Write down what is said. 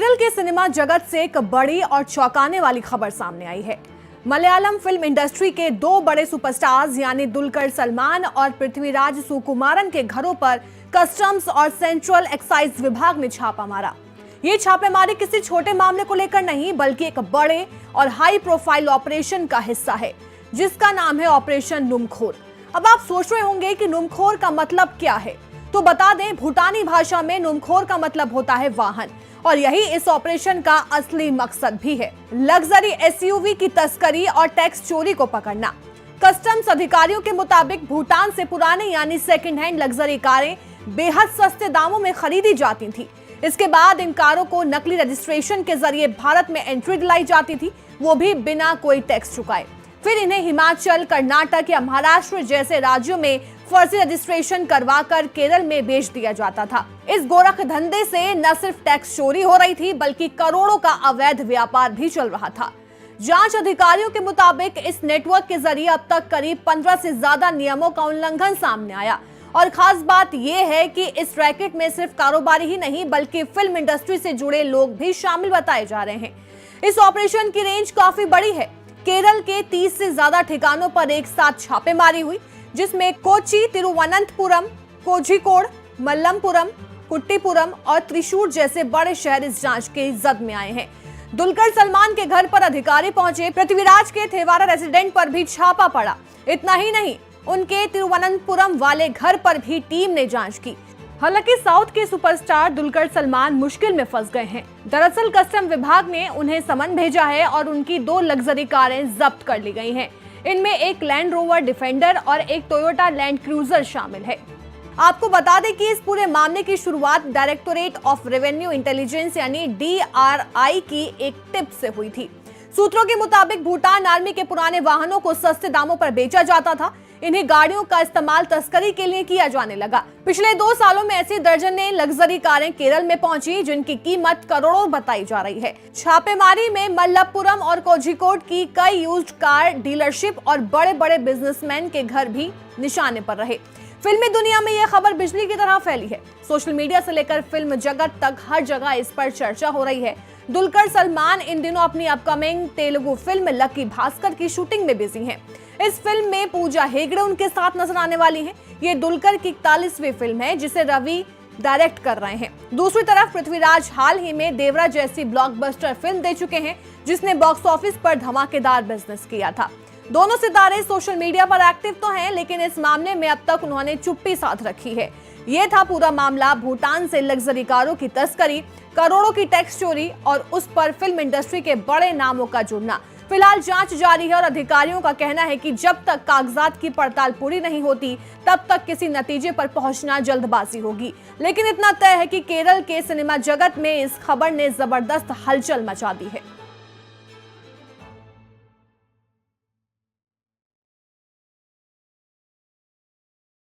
केरल के सिनेमा जगत से एक बड़ी और चौंकाने वाली खबर सामने आई है। मलयालम फिल्म इंडस्ट्री के दो बड़े सुपरस्टार्स यानी दुलकर सलमान और पृथ्वीराज सुकुमारन के घरों पर कस्टम्स और सेंट्रल एक्साइज विभाग ने छापा मारा। ये छापेमारी किसी छोटे मामले को लेकर नहीं बल्कि एक बड़े और हाई प्रोफाइल ऑपरेशन का हिस्सा है, जिसका नाम है ऑपरेशन नुमखोर। अब आप सोच रहे होंगे कि नुमखोर का मतलब क्या है, तो बता दें, भूटानी भाषा में नुमखोर का मतलब होता है वाहन, और यही इस ऑपरेशन का असली मकसद भी है। लग्जरी एसयूवी की तस्करी और टैक्स चोरी को पकड़ना। कस्टम्स अधिकारियों के मुताबिक भूटान से पुराने यानी सेकंड हैंड लग्जरी कारें बेहद सस्ते दामों में खरीदी जाती थी। इसके बाद इन कारों को नकली रजिस्ट्रेशन के जरिए भारत में एंट्री दिलाई जाती थी, वो भी बिना कोई टैक्स चुकाए। फिर इन्हें हिमाचल, कर्नाटक या महाराष्ट्र जैसे राज्यों में फर्जी रजिस्ट्रेशन करवाकर केरल में बेच दिया जाता था। इस गोरख धंधे से न सिर्फ टैक्स चोरी हो रही थी बल्कि करोड़ों का अवैध व्यापार भी चल रहा था। जांच अधिकारियों के मुताबिक इस नेटवर्क के जरिए अब तक करीब 15 से ज्यादा नियमों का उल्लंघन सामने आया। और खास बात यह है कि इस रैकेट में सिर्फ कारोबारी ही नहीं बल्कि फिल्म इंडस्ट्री से जुड़े लोग भी शामिल बताए जा रहे हैं। इस ऑपरेशन की रेंज काफी बड़ी है। केरल के 30 से ज्यादा ठिकानों पर एक साथ छापेमारी हुई, जिसमें कोची, तिरुवनंतपुरम, कोझिकोड, मल्लमपुरम, कुट्टीपुरम और त्रिशूर जैसे बड़े शहर इस जांच के जद में आए हैं। दुलकर सलमान के घर पर अधिकारी पहुंचे, पृथ्वीराज के थेवारा रेसिडेंट पर भी छापा पड़ा। इतना ही नहीं, उनके तिरुवनंतपुरम वाले घर पर भी टीम ने जांच की। हालांकि साउथ के सुपरस्टार दुलकर सलमान मुश्किल में फंस गए हैं। दरअसल कस्टम विभाग ने उन्हें समन भेजा है और उनकी 2 लग्जरी कारें जब्त कर ली गई हैं। इनमें एक लैंड रोवर डिफेंडर और एक टोयोटा लैंड क्रूजर शामिल है। आपको बता दें कि इस पूरे मामले की शुरुआत डायरेक्टोरेट ऑफ रेवेन्यू इंटेलिजेंस यानी DRI की एक टिप से हुई थी। सूत्रों के मुताबिक भूटान आर्मी के पुराने वाहनों को सस्ते दामों पर बेचा जाता था। इन्हीं गाड़ियों का इस्तेमाल तस्करी के लिए किया जाने लगा। पिछले 2 सालों में ऐसी दर्जनें लग्जरी कारें केरल में पहुंची, जिनकी कीमत करोड़ों बताई जा रही है। छापेमारी में मल्लपुरम और कोझिकोड की कई यूज्ड कार डीलरशिप और बड़े बड़े बिजनेसमैन के घर भी निशाने पर रहे। फिल्मी दुनिया में यह खबर बिजली की तरह फैली है। सोशल मीडिया से लेकर फिल्म जगत तक हर जगह इस पर चर्चा हो रही है। दुलकर सलमान इन दिनों अपनी upcoming Telugu film lucky Bhaskar की शूटिंग में बिजी हैं। इस फिल्म में पूजा हेगड़े उनके साथ नजर आने वाली हैं। ये दुलकर की 41वीं फिल्म है जिसे रवि डायरेक्ट कर रहे हैं। दूसरी तरफ पृथ्वीराज हाल ही में देवरा जैसी ब्लॉकबस्टर फिल्म दे चुके हैं, जिसने बॉक्स ऑफिस पर धमाकेदार बिजनेस किया था। दोनों सितारे सोशल मीडिया पर एक्टिव तो हैं, लेकिन इस मामले में अब तक उन्होंने चुप्पी साध रखी है। ये था पूरा मामला, भूटान से लग्जरी कारों की तस्करी, करोड़ों की टैक्स चोरी और उस पर फिल्म इंडस्ट्री के बड़े नामों का जुड़ना। फिलहाल जांच जारी है और अधिकारियों का कहना है कि जब तक कागजात की पड़ताल पूरी नहीं होती तब तक किसी नतीजे पर पहुंचना जल्दबाजी होगी। लेकिन इतना तय है कि केरल के सिनेमा जगत में इस खबर ने जबरदस्त हलचल मचा दी है।